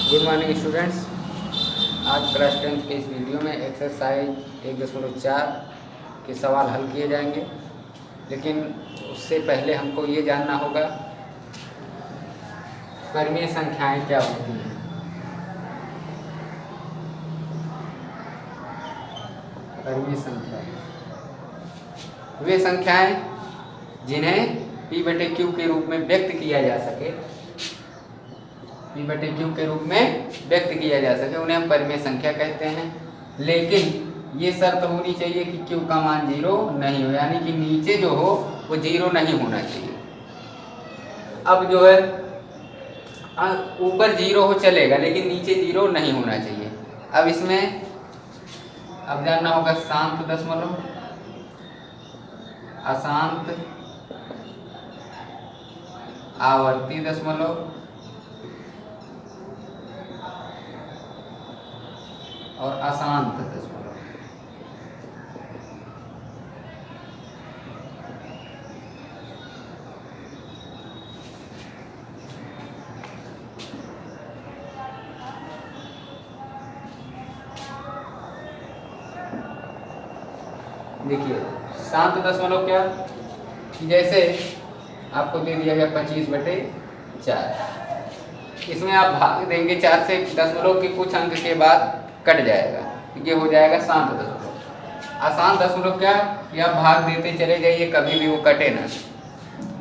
Good morning students. आज class 10 के इस वीडियो में एक्सरसाइज 1.4 के सवाल हल किए जाएंगे, लेकिन उससे पहले हमको ये जानना होगा परिमेय संख्याएं क्या होती हैं। परिमेय संख्याएं वे संख्याएं जिन्हें P/Q के रूप में व्यक्त किया जा सके, P/Q के रूप में व्यक्त किया जा सके उन्हें हम परिमेय संख्या कहते हैं। लेकिन ये शर्त होनी चाहिए कि Q का मान 0 नहीं हो, यानी कि नीचे जो हो वो 0 नहीं होना चाहिए। अब जो है ऊपर 0 हो चलेगा, लेकिन नीचे 0 नहीं होना चाहिए। अब इसमें अब जानना होगा शांत दशमलव, अशांत, आवर्ती दशमलव और अशांत दशमलव। देखिए शांत दशमलव क्या कि जैसे आपको दे दिया गया 25/4, इसमें आप भाग देंगे 4 से, दशमलव के कुछ अंक के बाद कट जाएगा, ये हो जाएगा शांत दशमलव। अशांत दशमलव क्या कि आप भाग देते चले जाइए, कभी भी वो कटे ना,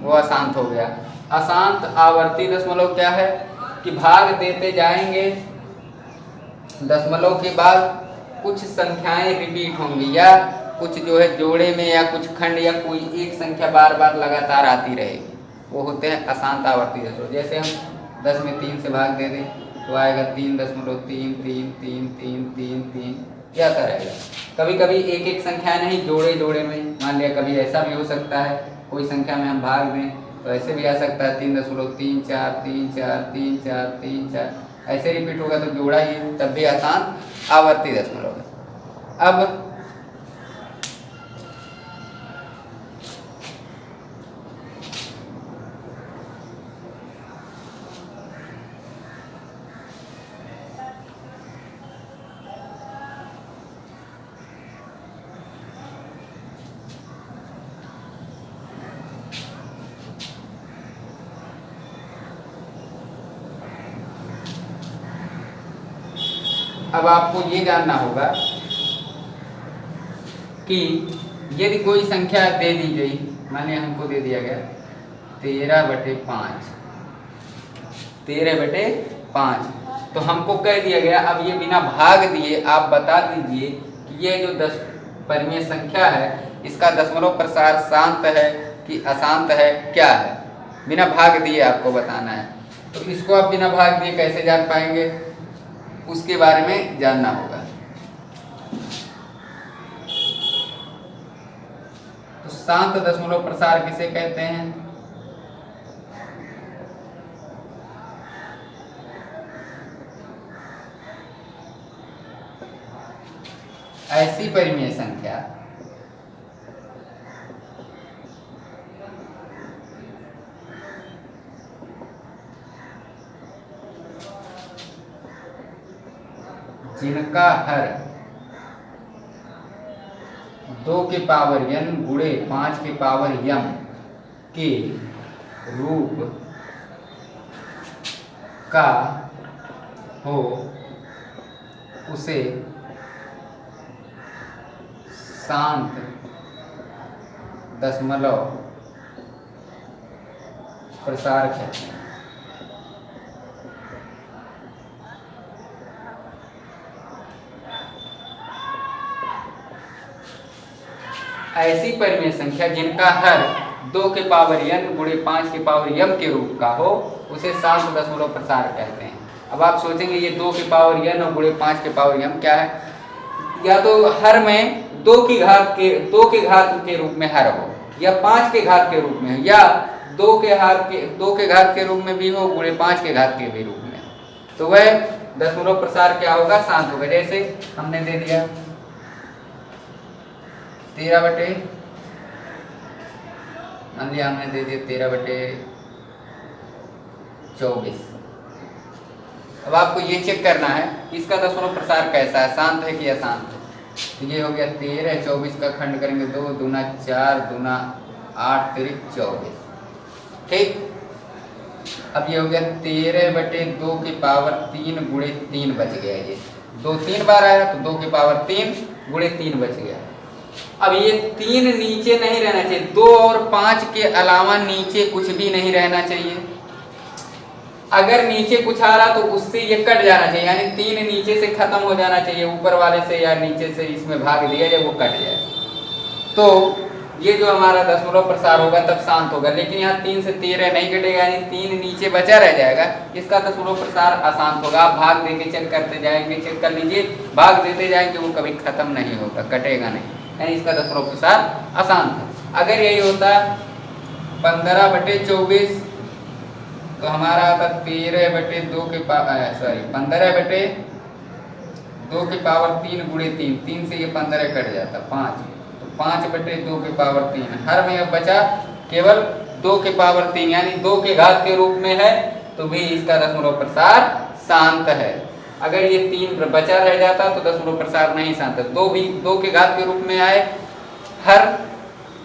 वो अशांत हो गया। अशांत आवर्ती दशमलव क्या है कि भाग देते जाएंगे, दशमलव के बाद कुछ संख्याएं रिपीट होंगी या कुछ जो है जोड़े में या कुछ खंड या कोई एक संख्या बार बार लगातार आती रहेगी, वो होते हैं अशांत आवर्ती दशमलव। जैसे हम 10 में 3 से भाग दे दें तो आएगा 3.3333333 क्या करेगा। कभी कभी एक एक संख्या नहीं, जोड़े जोड़े में, मान लिया कभी ऐसा भी हो सकता है कोई संख्या में हम भाग दें तो ऐसे भी आ सकता है 3.343434 ऐसे रिपीट होगा तो जोड़ा ये, तब भी अशांत आवर्ती दशमलव है। अब अब आपको ये जानना होगा कि यदि कोई संख्या दे दी गई, मान लिया हमको दे दिया गया 13/5, 13/5, तो हमको कह दिया गया अब ये बिना भाग दिए आप बता दीजिए कि ये जो 10 परिमेय संख्या है इसका दशमलव प्रसार शांत है कि अशांत है, क्या है, बिना भाग दिए आपको बताना है। तो इसको आप बिना भाग दिए कैसे जान पाएंगे, उसके बारे में जानना होगा। तो शांत दशमलव प्रसार किसे कहते हैं? ऐसी परिमेय संख्या जिनका हर 2 के पावर n गुणे 5 के पावर m के रूप का हो उसे शांत दशमलव प्रसार कहते हैं। ऐसी परिमेय संख्या जिनका हर 2 के पावर n गुणे 5 के पावर m के रूप का हो उसे शांत दशमलव प्रसार कहते हैं। अब आप सोचेंगे ये 2 के पावर n और गुणे 5 के पावर m क्या है? या तो हर में 2 के घात के रूप में हर हो, या 5 के घात के रूप में हो, या 2 के घात के रूप में भी हो, गुणे 5 के घात के भी रूप में, तो वह दशमलव प्रसार क्या होगा? शांत होगा। जैसे हमने दे दिया 13 मान लिया हमने दे दिया 13/24, अब आपको ये चेक करना है इसका दशमलव प्रसार कैसा है, शांत है कि अशांत है। तो ये हो गया 13, 24 का खंड करेंगे 2 दूना 4 दूना 8 तिरिक 24, ठीक। अब ये हो गया 13/2 की पावर 3 गुणे 3 बच गया, ये 2 3 बार आया तो 2 की पावर 3 गुणे 3 बच गया। अब ये 3 नीचे नहीं रहना चाहिए, 2 और 5 के अलावा नीचे कुछ भी नहीं रहना चाहिए। अगर नीचे कुछ आ रहा तो उससे ये कट जाना चाहिए, यानी 3 नीचे से खत्म हो जाना चाहिए, ऊपर वाले से या नीचे से इसमें भाग दिया जाए वो कट जाए। तो ये जो हमारा दशमलव प्रसार होगा तब शांत होगा, लेकिन यहाँ 3 से 13 नहीं कटेगा, यानी 3 नीचे बचा रह जाएगा, इसका दशमलव प्रसार अशांत होगा। आप भाग देके चेक करते जाएंगे, चेक कर लीजिए, भाग देते जाएंगे वो कभी खत्म नहीं होगा, कटेगा नहीं, यानी इसका दशमलव प्रसार अशांत है। अगर यही होता 15/24 तो हमारा आता 13/2 के 15/2 की पावर 3 गुणे 3, 3 से ये 15 कट जाता 5, तो 5/2 की पावर 3, हर में अब बचा केवल 2 की पावर 3, यानी 2 के घात के रूप में है, तो भी इसका दशमलव प्रसार शांत है। अगर ये 3 बचा रह जाता तो दशमलव प्रसार नहीं शांत है। 2 के घात के रूप में आए हर,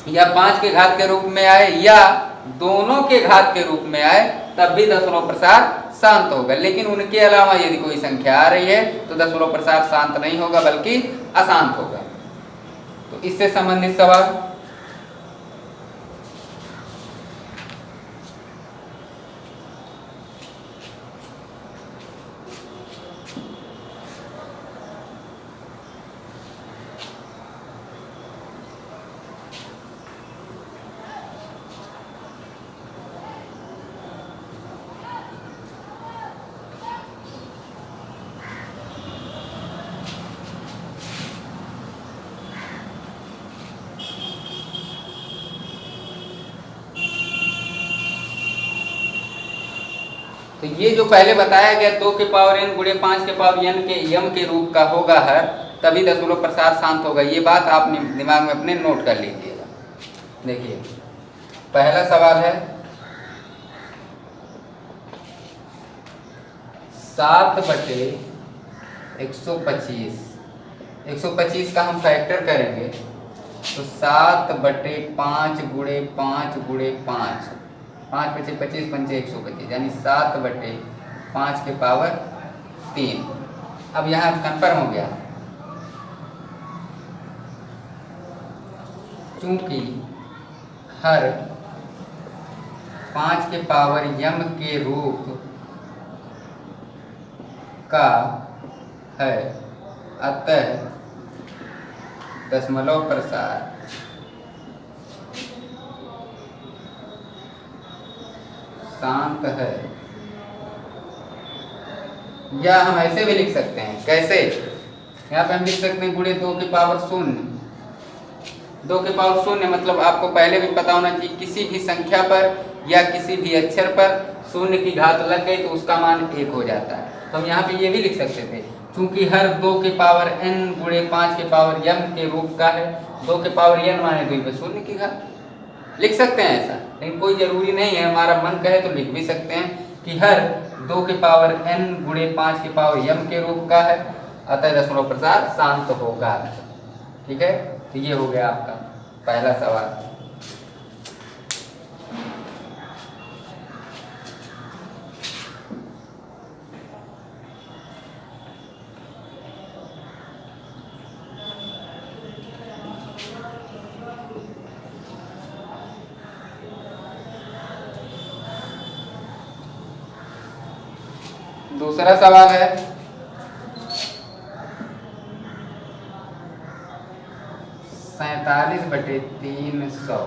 या 5 के घात के रूप में आए, या दोनों के घात के रूप में आए, तब भी दशमलव प्रसार शांत होगा। लेकिन उनके अलावा यदि कोई संख्या आ रही है तो दशमलव प्रसार शांत नहीं होगा बल्कि अशांत होगा। तो इससे संबंधित सवाल। तो ये जो पहले बताया गया 2 के पावर n गुणे 5 के पावर n के यम के रूप का होगा हर, तभी दशमलव प्रसार शांत होगा। ये बात आप दिमाग में अपने नोट कर लीजिएगा। देखिए पहला सवाल है 7/125, 125 का हम फैक्टर करेंगे तो 7/5 गुणे 5 गुणे 5, 5 × 25 × 5 125, यानी 7/5 के पावर 3। अब यहाँ कन्फर्म हो गया, चूंकि हर 5 के पावर यम के रूप का है, अतः दशमलव प्रसार शांत है। या हम ऐसे भी लिख सकते हैं, कैसे? यहाँ पे हम लिख सकते हैं गुणे 2 की पावर 0। 2 की पावर 0 मतलब आपको पहले भी पता होना चाहिए किसी भी संख्या पर या किसी भी अक्षर पर 0 की घात लग गई तो उसका मान 1 हो जाता है। तो हम यहाँ पे ये भी लिख सकते थे, चूंकि हर 2 की पावर n गुणे 5 के पावर m के रूप का है, 2 के पावर n माने 2 पे 0 की घात, लिख सकते हैं ऐसा, लेकिन कोई जरूरी नहीं है, हमारा मन कहे तो लिख भी सकते हैं कि हर 2 के पावर n गुणे 5 के पावर m के रूप का है, अतः दशमलव प्रसार शांत होगा। ठीक है, तो ये हो गया आपका पहला सवाल। दूसरा सवाल है 47/300,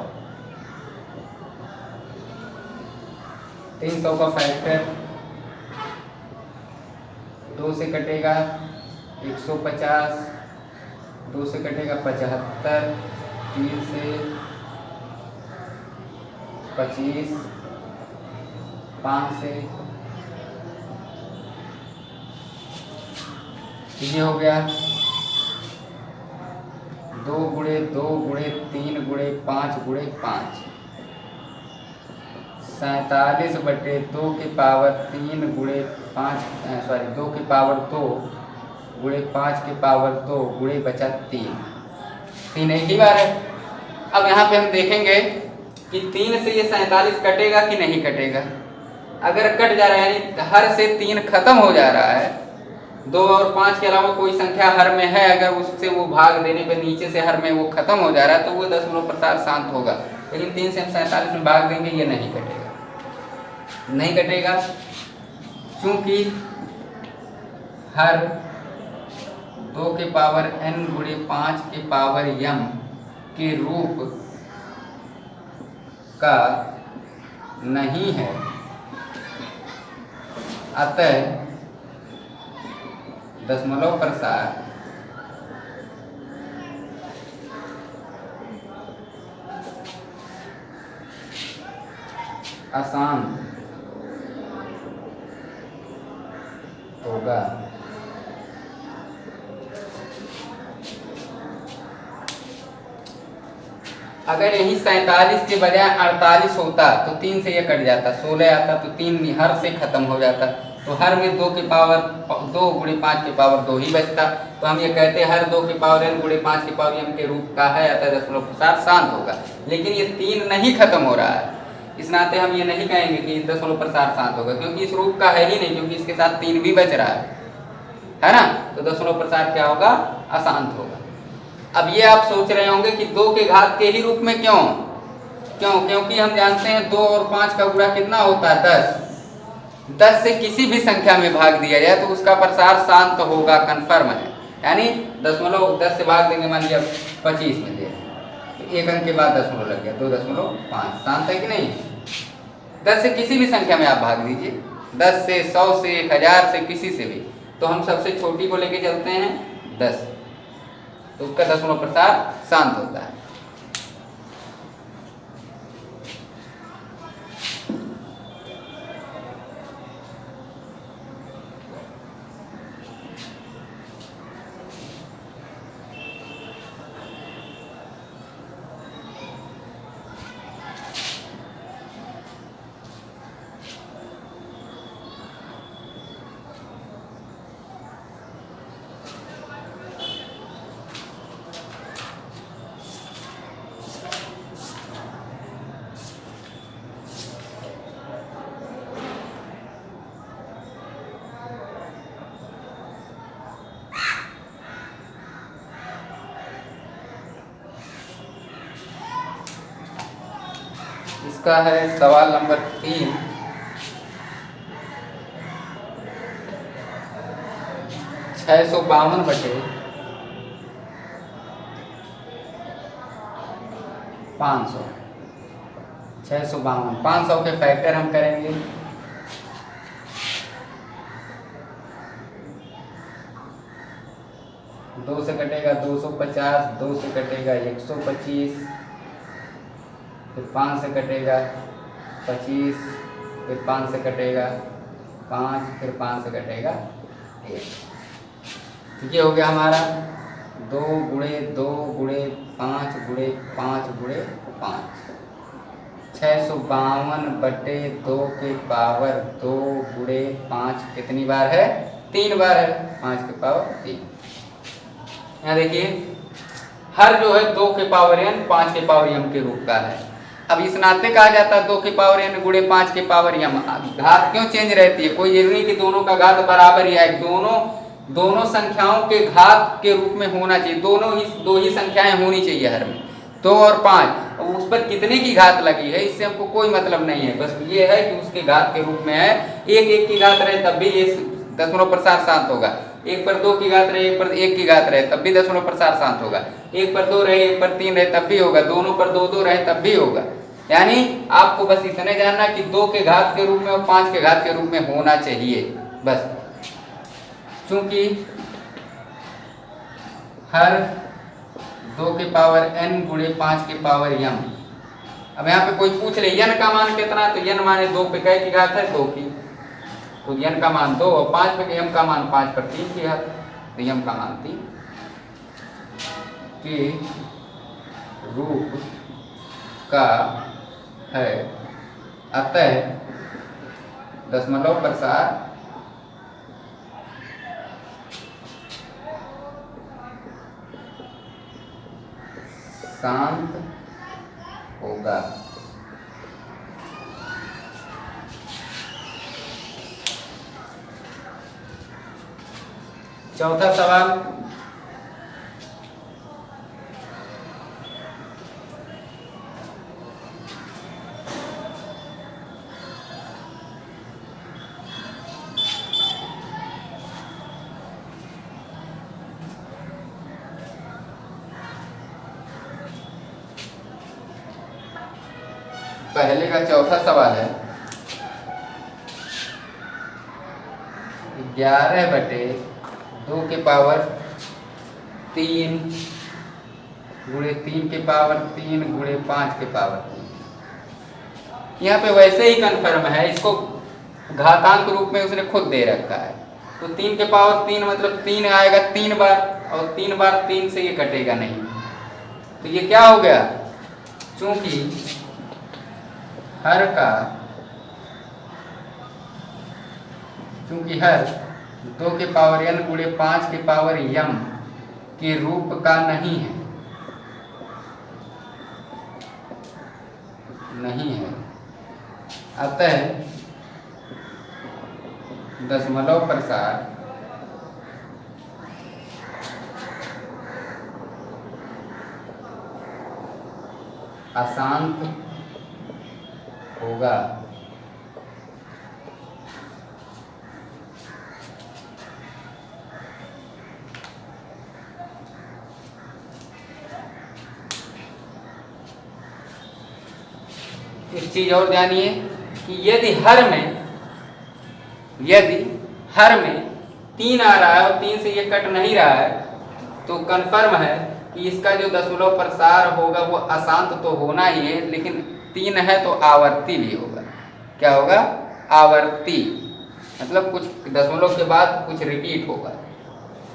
300 का फैक्टर 2 से कटेगा 150, 2 से कटेगा 75, 3 से 25, 5 से ये हो गया 2 गुणे 2 गुणे 3 गुणे 5 गुणे 5, 47/2 की पावर 3 गुणे 5 2 की पावर 2 गुणे 5 की पावर 2 गुणे बचा 3 एक ही बार है। अब यहाँ पे हम देखेंगे कि 3 से ये 47 कटेगा कि नहीं कटेगा। अगर कट जा रहा है यानी हर से 3 खत्म हो जा रहा है, 2 और 5 के अलावा कोई संख्या हर में है, अगर उससे वो भाग देने पे नीचे से हर में वो खत्म हो जा रहा है तो वो दशमलव प्रसार शांत होगा। लेकिन 3 से हम 47 में भाग देंगे, ये नहीं कटेगा, नहीं कटेगा, क्योंकि हर 2 के पावर n गुणे 5 के पावर m के रूप का नहीं है, अतः दशमलव प्रसार अशांत होगा। अगर यही 47 के बजाय 48 होता तो 3 से ये कट जाता, 16 आता तो 3 हर से खत्म हो जाता, तो हर में 2 के पावर 2 गुणे 5 के पावर 2 ही बचता। तो हम ये कहते हैं हर 2 के पावर n गुणे 5 के पावर m के रूप का है, अतः दशमलव प्रसार शांत होगा। लेकिन ये 3 नहीं खत्म हो रहा है, इस नाते हम ये नहीं कहेंगे कि दशमलव प्रसार शांत होगा, क्योंकि इस रूप का है ही नहीं, क्योंकि इसके साथ 3 भी बच रहा है ना। तो दशमलव प्रसार क्या होगा, अशांत होगा। अब ये आप सोच रहे होंगे कि 2 के घात के ही रूप में क्यों, क्योंकि हम जानते हैं 2 और 5 का गुणा कितना होता है, 10। 10 से किसी भी संख्या में भाग दिया जाए तो उसका प्रसार शांत होगा, कन्फर्म है। यानी दशमलव 10 से भाग देंगे, मान लिया 25 में दे, तो 1 अंक के बाद दशमलव लग गया, 2.5, शांत है कि नहीं। 10 से किसी भी संख्या में आप भाग दीजिए, 10 से 100 से 1000 से किसी से भी, तो हम सबसे छोटी को लेके चलते हैं 10, तो उसका दशमलव प्रसार शांत होता है। इसका है सवाल नंबर 3, 652 बटे 500, 652, 500 के फैक्टर हम करेंगे, दो से कटेगा 250, 2 से कटेगा 125, फिर 5 से कटेगा 25, फिर 5 से कटेगा 5, फिर 5 से कटेगा 1। तो ये हो गया हमारा 2 गुणे 2 गुणे 5 गुणे 5 गुणे 5, 652 बटे 2 के पावर 2 गुणे 5 कितनी बार है, 3 बार है, 5 के पावर 3। यहाँ देखिए हर जो है 2 के पावर n 5 के पावर m के रूप का है। अब इस नाते कहा जाता है 2 के पावर n गुणे 5 के पावर m। घात क्यों चेंज रहती है, कोई जरूरी नहीं कि दोनों का घात बराबर ही है, दोनों संख्याओं के घात के रूप में होना चाहिए, दो ही संख्याएं होनी चाहिए हर में, 2 और 5। उस पर कितने की घात लगी है इससे हमको कोई मतलब नहीं है, बस ये है कि उसके घात के रूप में है। 1 की घात रहे तब भी ये दशमलव प्रसार शांत होगा, 1 पर 2 की घात रहे, 1 पर 1 की घात रहे तब भी दशमलव प्रसार शांत होगा, 1 पर 2 रहे, 1 पर 3 रहे तब भी होगा, दोनों पर 2 रहे तब भी होगा। यानी आपको बस इतने जानना कि 2 के घात के रूप में और 5 के घात के रूप में होना चाहिए बस। चूंकि हर 2 के पावर n गुणे 5 के पावर m। अब यहाँ पे कोई पूछ ले n का मान कितना, तो n माने 2 पे कै की घात है, 2 की, तो n का मान 2 और 5 पे m का मान 5 पर 3 की घात, तो m का मान 3 के रूप का है, अतः दशमलव प्रसार शांत होगा। चौथा सवाल, पहले का चौथा सवाल है 11/2 के पावर 3 गुणे 3 के पावर 3 गुणे 5 के पावर 3। यहाँ पे वैसे ही कन्फर्म है, इसको घातांक रूप में उसने खुद दे रखा है। तो 3 के पावर 3 मतलब 3 आएगा 3 बार, और 3 बार 3 से ये कटेगा नहीं। तो ये क्या हो गया, चूंकि हर 2 के पावर n गुणे 5 के पावर m के रूप का नहीं है, अतः दशमलव प्रसार अशांत होगा। एक चीज और जानिए कि यदि हर में 3 आ रहा है और 3 से ये कट नहीं रहा है, तो कन्फर्म है कि इसका जो दशमलव प्रसार होगा वो अशांत तो होना ही है, लेकिन 3 है तो आवर्ती भी होगा। क्या होगा, आवर्ती, मतलब कुछ दशमलव के बाद कुछ रिपीट होगा।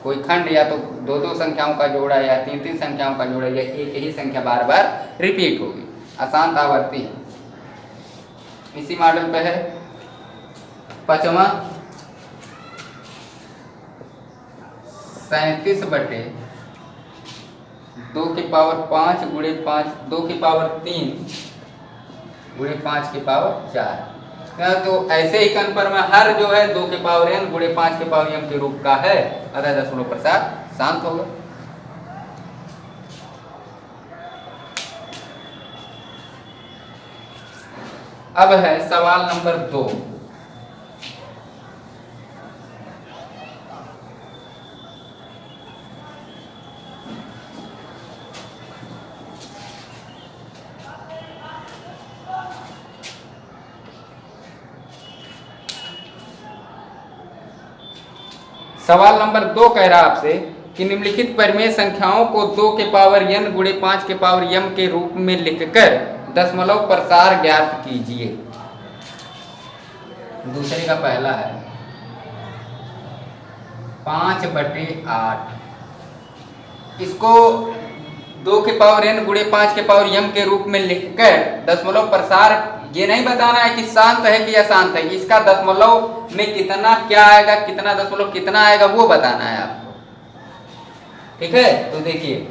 कोई खंड या तो 2-2 संख्याओं का जोड़ा या 3-3 संख्याओं का जोड़ा या एक ही संख्या बार बार रिपीट होगी, अशांत आवर्ती है। इसी मॉडल पे है पांचवा 37/2 के पावर 5 गुणे 5 2 के पावर 3 गुणे 5 के पावर 4। तो ऐसे ही कन्फर्म है, हर जो है 2 के पावर n गुणे 5 के पावर m के रूप का है, अतः दशमलव प्रसार शांत होगा। अब है सवाल नंबर 2। सवाल नंबर 2 कह रहा आपसे कि निम्नलिखित परिमेय संख्याओं को 2 के पावर n गुणे 5 के पावर m के रूप में लिखकर दशमलव प्रसार ज्ञात कीजिए। दूसरे का पहला है 5/8, इसको 2 के पावर n गुणे 5 के पावर m के रूप में लिखकर दशमलव प्रसार, ये नहीं बताना है कि शांत है कि अशांत है, इसका दशमलव में कितना क्या आएगा, कितना दशमलव कितना आएगा वो बताना है आपको। ठीक है, तो देखिए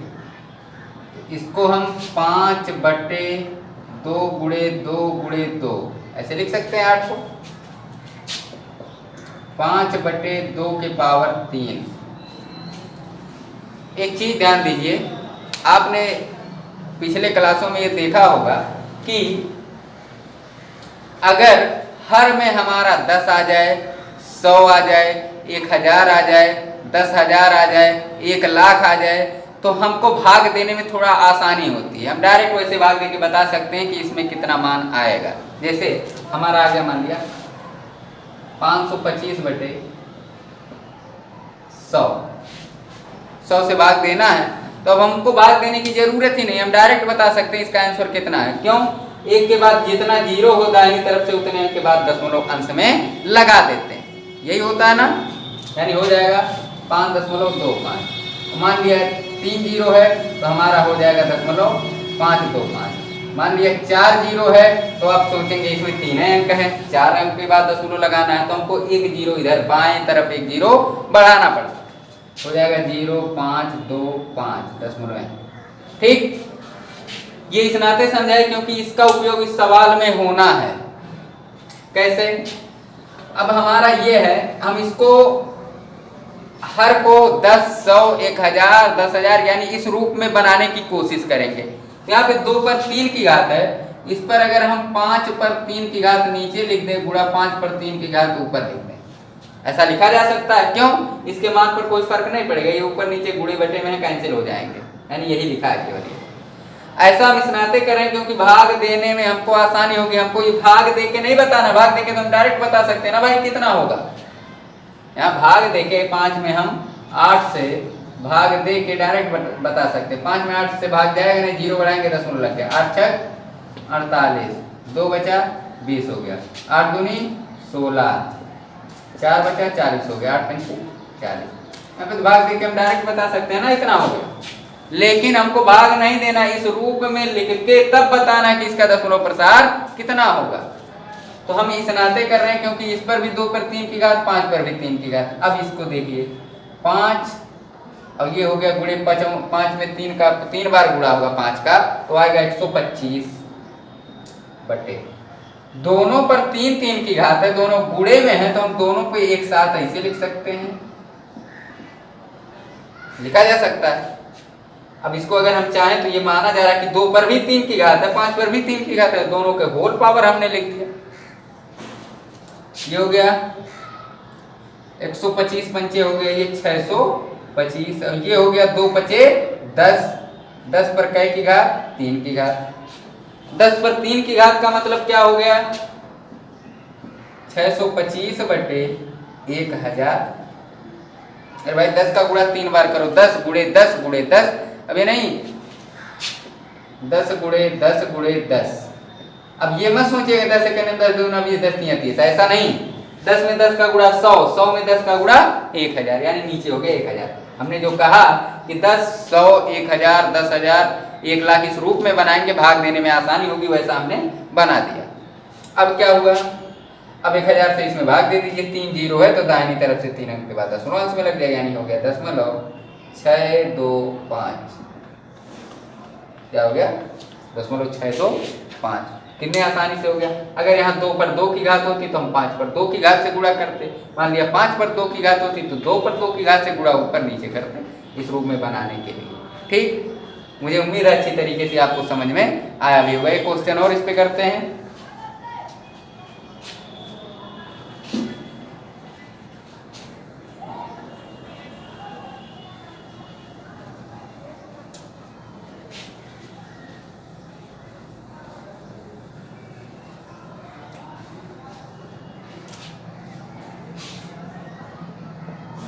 इसको हम 5/2 गुणे 2 गुणे 2 ऐसे लिख सकते हैं 8 को। 5/2 के पावर 3। एक चीज ध्यान दीजिए, आपने पिछले क्लासों में ये देखा होगा कि अगर हर में हमारा 10 आ जाए, 100 आ जाए, 1000 आ जाए, 10,000 आ जाए, 1,00,000 आ जाए, तो हमको भाग देने में थोड़ा आसानी होती है। हम डायरेक्ट वैसे भाग दे के बता सकते हैं कि इसमें कितना मान आएगा। जैसे हमारा आ गया, मान लिया 525/100, 100 से भाग देना है, तो अब हमको भाग देने की जरूरत ही नहीं, हम डायरेक्ट बता सकते हैं इसका आंसर कितना है। क्यों, एक के बाद जितना जीरो हो दाहिनी तरफ से उतने अंक के बाद दशमलव अंश में लगा देते हैं, यही होता है ना। यानी हो जाएगा 5.25। मान लिया 3 जीरो है तो हमारा हो जाएगा 0.525। मान लिया 4 जीरो है तो आप सोचेंगे इसमें 3 अंक है, 4 अंक के बाद दशमलव लगाना है तो हमको एक जीरो इधर बाएं तरफ एक जीरो बढ़ाना पड़ता, हो जाएगा 0 5 2 5 दशमलव है। ठीक, ये इस नाते समझाए क्योंकि इसका उपयोग इस सवाल में होना है। कैसे? अब हमारा ये है, हम इसको हर को 10 100 1000 10,000 यानी इस रूप में बनाने की कोशिश करेंगे। यहाँ पे 2 पर 3 की घात है, इस पर अगर हम 5 पर 3 की घात नीचे लिख दें गुणा 5 पर 3 की घात ऊपर लिख दें, ऐसा लिखा जा सकता है। क्यों? इसके मान पर कोई फर्क नहीं पड़ेगा, ये ऊपर नीचे गुणे बटे में कैंसिल हो जाएंगे, यानी यही लिखा है केवल। ऐसा हम इस नाते करें क्योंकि भाग देने में हमको आसानी होगी, हमको ये भाग दे के नहीं बताना, भाग दे के तो हम डायरेक्ट बता सकते हैं ना भाई कितना होगा। यहाँ भाग दे के 5 में हम 8 से भाग दे के डायरेक्ट बता सकते हैं। 5 में 8 से भाग जाएगा नहीं, जीरो बढ़ाएंगे दशमलव लग गया, 8 छक 48, 2 बचा 20 हो गया, 8 दूनी 16, 4 बचा 40 हो गया, 8 पंचे 40। यहाँ पे भाग दे के हम डायरेक्ट बता सकते हैं ना इतना हो गया, लेकिन हमको भाग नहीं देना, इस रूप में लिख के तब बताना कि इसका दशमलव प्रसार कितना होगा। तो हम इस नाते कर रहे हैं क्योंकि इस पर भी 2 पर 3 की घात, 5 पर भी 3 की घात। अब इसको देखिए 5 और ये हो गया गुणे 5 में 3 का 3 बार गुणा होगा 5 का तो आएगा 125 बटे, दोनों पर 3 3 की घात है, दोनों गुणे में है तो हम दोनों को एक साथ ऐसे लिख सकते हैं, लिखा जा सकता है। अब इसको अगर हम चाहें तो ये माना जा रहा है कि 2 पर भी 3 की घात है, 5 पर भी 3 की घात है, दोनों के होल पावर हमने लिख दिया। ये हो गया 125 पंचे हो गया, ये 625 और ये हो गया 2 पचे 10, 10 पर कै की घात 3 की घात, 10 पर 3 की घात का मतलब क्या हो गया 625 बटे 1000। अरे भाई 10 का गुणा 3 बार करो, 10 गुणे 10 गुणे 10, अबे नहीं 10 गुणे 10 गुणे 10। अब ये मत सोचिएगा 10 से करने 10 दूना 20 10 3 30, ऐसा नहीं। 10 में 10 का गुणा 100, 100 में 10 का गुणा 1000, यानी नीचे हो गया 1000। हमने जो कहा कि 10 100 1000 10,000 1 लाख इस रूप में बनाएंगे, भाग देने में आसानी होगी, वैसा हमने बना दिया। अब क्या हुआ, अब 1000 से इसमें भाग दे दीजिए, 3 जीरो है तो दाहिनी तरफ से 3 अंक के बाद दशमलव अंश में लग जाएगा, यानी हो गया 0.625। क्या हो गया 0.625। कितने आसानी से हो गया। अगर यहाँ 2 पर 2 की घात होती तो हम 5 पर 2 की घात से गुणा करते, मान लिया 5 पर 2 की घात होती तो 2 पर 2 की घात से गुणा ऊपर नीचे करते, इस रूप में बनाने के लिए। ठीक, मुझे उम्मीद है अच्छी तरीके से आपको समझ में आया भी होगा। एक क्वेश्चन और इस पे करते हैं।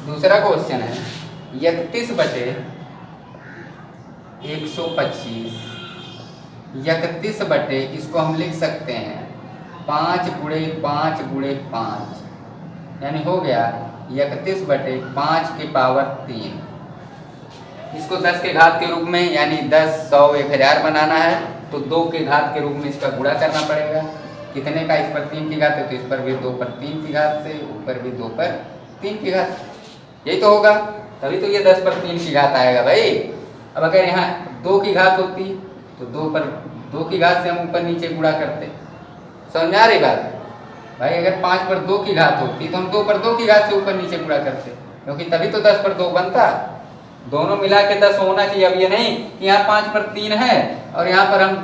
दूसरा क्वेश्चन है 31 बटे 125, 31 बटे इसको हम लिख सकते हैं 5 गुणे 5 गुणे 5, यानी हो गया 31 बटे 5 के पावर 3। इसको 10 के घात के रूप में यानी 10 100 1000 बनाना है तो 2 के घात के रूप में इसका गुणा करना पड़ेगा। कितने का, इस पर 3 की घात है तो इस पर भी 2 पर 3 की घात से, ऊपर भी 2 पर 3 की घात, यही तो होगा, तभी तो ये 10 पर 3 की घात आएगा भाई। अब अगर यहाँ 2 की घात होती तो 2 पर 2 की घात से हम ऊपर नीचे गुणा करते, समझ में आ रही बात भाई। अगर 5 पर 2 की घात होती तो हम 2 पर 2 की घात से ऊपर नीचे गुणा करते, क्योंकि तभी तो 10 पर 2 बनता। दोनों मिला के 10 होना चाहिए। अब ये नहीं कि यहाँ 5 पर 3 है और यहाँ पर हम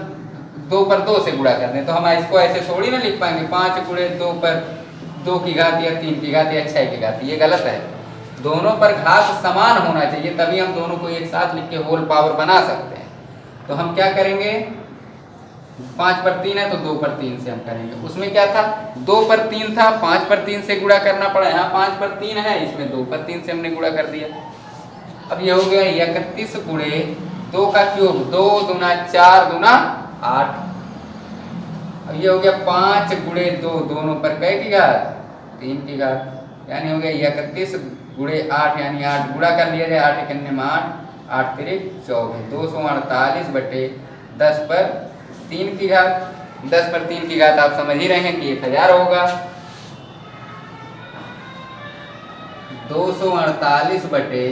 2 पर 2 से गुणा कर दें, तो हम इसको ऐसे थोड़ी ना लिख पाएंगे 5 गुणे 2 पर 2 की घात या 3 की घात या 6 की घात, ये गलत है। दोनों पर घात समान होना चाहिए, तभी हम दोनों को एक साथ लिख के होल पावर बना सकते हैं। तो हम क्या करेंगे, 5 पर 3 है तो 2 पर 3 से हम करेंगे। उसमें क्या था, 2 पर 3 था, 5 पर 3 से गुणा करना पड़ा, यहाँ 5 पर 3 है, इसमें 2 पर 3 से हमने गुणा कर दिया। अब ये हो गया 31 गुणे 2 का क्यूब, 2 दूना 4 दूना 8। अब ये हो गया 5 गुणे 2, दोनों पर कै की घात 3 की घात, यानी हो गया 31 गुणे 8, यानी 8 गुणा कर लिया जाए, 8 1 में 8, 8 3 24, 248 बटे 10 पर 3 की घात, 10 पर 3 की घात आप समझ ही रहे हैं कि 1000 होगा। 248 बटे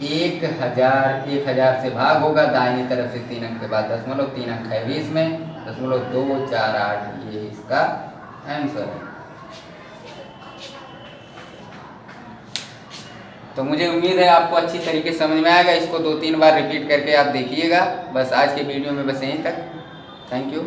1000, 1000 से भाग होगा, दाहिनी तरफ से 3 अंक के बाद दशमलव, 3 अंक है 20 में, 0.248 ये इसका आंसर है। तो मुझे उम्मीद है आपको अच्छी तरीके से समझ में आएगा। इसको 2-3 बार रिपीट करके आप देखिएगा। बस आज के वीडियो में बस यहीं तक। Thank you.